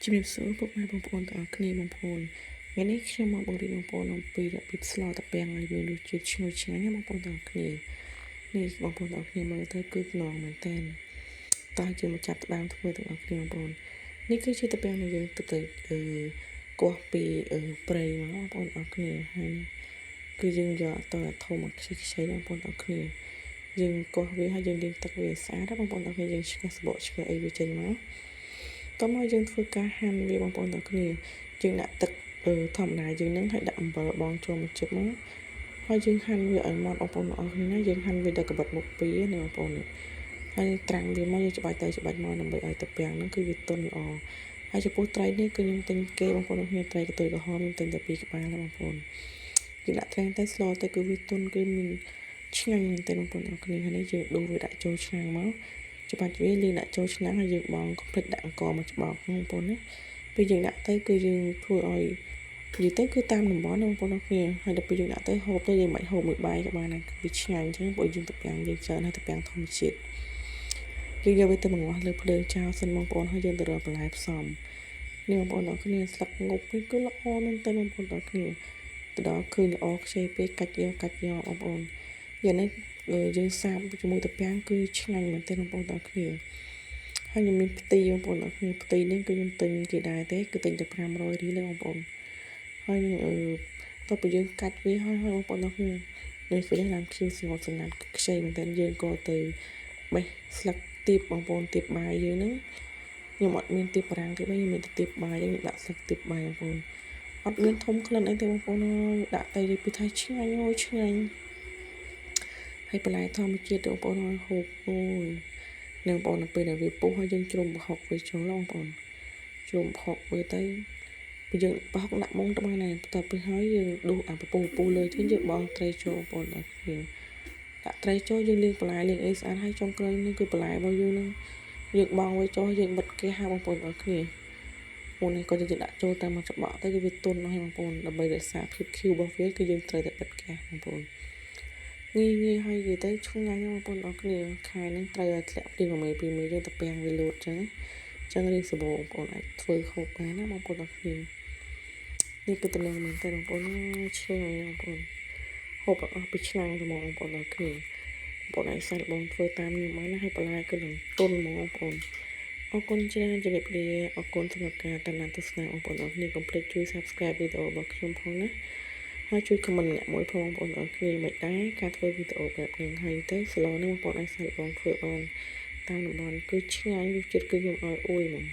ជំរាបសួរពុកម៉ែបងប្អូនទាំងអស់គ្នាបងប្អូនថ្ងៃនេះខ្ញុំមកបង្រៀនបងប្អូនអំពីរបៀបស្លតាពាំងឲ្យមានរសជាតិឈ្ងុយឆ្ងាញ់ណាបងប្អូនទាំងអស់គ្នានេះបងប្អូនទាំងអស់គ្នាមើលទៅគឺខ្នងមែនតើតើយើងមកចាប់ផ្ដើមធ្វើទាំងអស់គ្នាបងប្អូននេះគឺជាតាពាំងដែលយើងទៅកោះពីព្រៃមកបងប្អូនទាំងអស់គ្នាហើយគឺយើងយកតើធំមកខ្ចីបងប្អូនទាំងអស់គ្នាយើងកោះវាហើយយើងលាងទឹកវាស្អាតបងប្អូនទាំងអស់គ្នាយើងឆ្កឹះសបកឆ្កឹះអីវាចេញមកតោះមកយើងធ្វើការហាន់វាបងប្អូនទាំងគ្នាយើងដាក់ទឹកធម្មតាយើងនឹងឲ្យដាក់អំបិលបងចូលមកជិបមកហើយយើងហាន់វាឲ្យម៉ត់បងប្អូនទាំងអស់គ្នាណាយើងហាន់វាដល់កបិតមុខពីណាបងប្អូនហើយត្រាំវាមកយើងច្បាច់ទៅច្បាច់មកដើម្បីឲ្យតាពាំងហ្នឹងគឺវាទន់ល្អហើយចំពោះត្រីនេះគឺខ្ញុំទិញគេបងប្អូនទាំងគ្នាត្រីកតុយក្រហមខ្ញុំទិញតែ2ក្បាលបងប្អូនយើងដាក់ត្រីទៅស្លទៅគឺវាទន់គឺមានឆ្ងាញ់មែនទែនបងប្អូនទាំងគ្នាហើយនេះយើងដួសវាដាក់ចូលឆ្នាំងមកច្បាច់វាលាងដាក់ចូលឆ្នាំងហើយយើងបងកុំភ្លេចដាក់អង្ករមកច្បោកបងប្អូនណាពេលយើងដាក់ទៅគឺយើងធ្វើឲ្យនិយាយទៅគឺតាមតំបន់បងប្អូនទាំងគ្នាហើយដល់ពេលយើងដាក់ទៅហូបទៅយើងមិនហូបមួយបាយក៏បានដែរវាឆ្ងាញ់អញ្ចឹងព្រោះយើងតាពាំងយើងច្រើនហើយតាពាំងធម្មជាតិយើងយកវាទៅបង្ងាស់លើភ្លើងចោលសិនបងប្អូនហើយយើងទៅរកបន្លែផ្សំនេះបងប្អូនទាំងគ្នាស្លឹកងប់នេះគឺល្អមែនតើបងប្អូនទាំងគ្នាទៅដល់ឃើញល្អខ្ចីពេកកាច់យកបងប្អូនយ៉ាងនេះយើងសាបជាមួយតាពាំងគឺឆ្ងាញ់មែនតើបងប្អូនទាំងគ្នាហើយខ្ញុំមានផ្ទៃបងប្អូនទាំងគ្នាផ្ទៃនេះគឺខ្ញុំទិញគេដែរទេគឺទិញតែ500រៀលបងប្អូនហើយតើពេលយើងកាត់វាហើយបងប្អូនទាំងគ្នានេះគឺឡើងខៀវស្ងប់ស្ងាត់ខ្ចីមែនតើយើងក៏ទៅបេះស្លឹកទៀបបងប្អូនទៀបបាយយើងហ្នឹងខ្ញុំអត់មានទៀបបារាំងទេខ្ញុំមានតែទៀបបាយខ្ញុំដាក់ស្លឹកទៀបបាយបងប្អូនអត់មានធំក្លិនអីទេបងប្អូនដាក់ទៅនិយាយពីថាឆ្ងាញ់អូយឆ្ងាញ់ហើយបន្លែធម្មជាតិបងប្អូនហូបអូយនៅបងប្អូនពេលដែលវាពុះហើយយើងជ្រុំប្រហុកវាចូលបងប្អូនជ្រុំប្រហុកវាទៅពេលយើងប្រហុកដាក់មុងទៅបានហើយបន្ទាប់ពីហើយយើងដួសអាពពុះលើទៅយើងបងត្រីចូលបងប្អូនដល់គ្នាដាក់ត្រីចូលយើងលាងបន្លែលាងអីស្អាតហើយចុងក្រោយនេះគឺបន្លែរបស់យើងនឹងយើងបងវាចូលយើងបិទគេហៅបងប្អូនដល់គ្នាមុននេះក៏យើងដាក់ចូលតាមមកច្បក់ទៅគឺវាទន់ហើយបងប្អូនដើម្បីរក្សាភាពខៀវរបស់វាគឺយើងត្រូវតែបិទគេបងប្អូនងាយហើយនិយាយទៅឆ្ងាញ់បងប្អូនអរគ្នាខែនឹងត្រូវឲ្យធ្លាក់ព្រីមួយ2យើងទៅពាំងវាលោតចឹងរៀងសបោបងប្អូនអាចធ្វើហូបបានណាបងប្អូនអរគ្នានេះគឺតំណែងមែនតើបងប្អូនឆ្ងាញ់បងប្អូនហូបអស់ពីឆ្នាំងទៅមកបងប្អូនអរគ្នាបងប្អូនអាចសាច់បងធ្វើតាមខ្ញុំបានណាហើយបន្លែគឺនឹងទន់ហ្មងបងប្អូនអរគុណច្រើនជម្រាបលាអរគុណសម្រាប់ការតាមដានទស្សនាបងប្អូនអរគ្នាកុំភ្លេចជួយ Subscribe វីដេអូរបស់ខ្ញុំផងណាហើយជួយ comment អ្នកមួយផងបងប្អូនអរគ្នាមិនដែរការធ្វើវីដេអូបែបនេះហើយទៅស្លោនេះបងប្អូនអាចសាច់បងធ្វើបានតាមតំបន់គឺឆ្ងាញ់រសជាតិគឺខ្ញុំឲ្យអួយហ្មង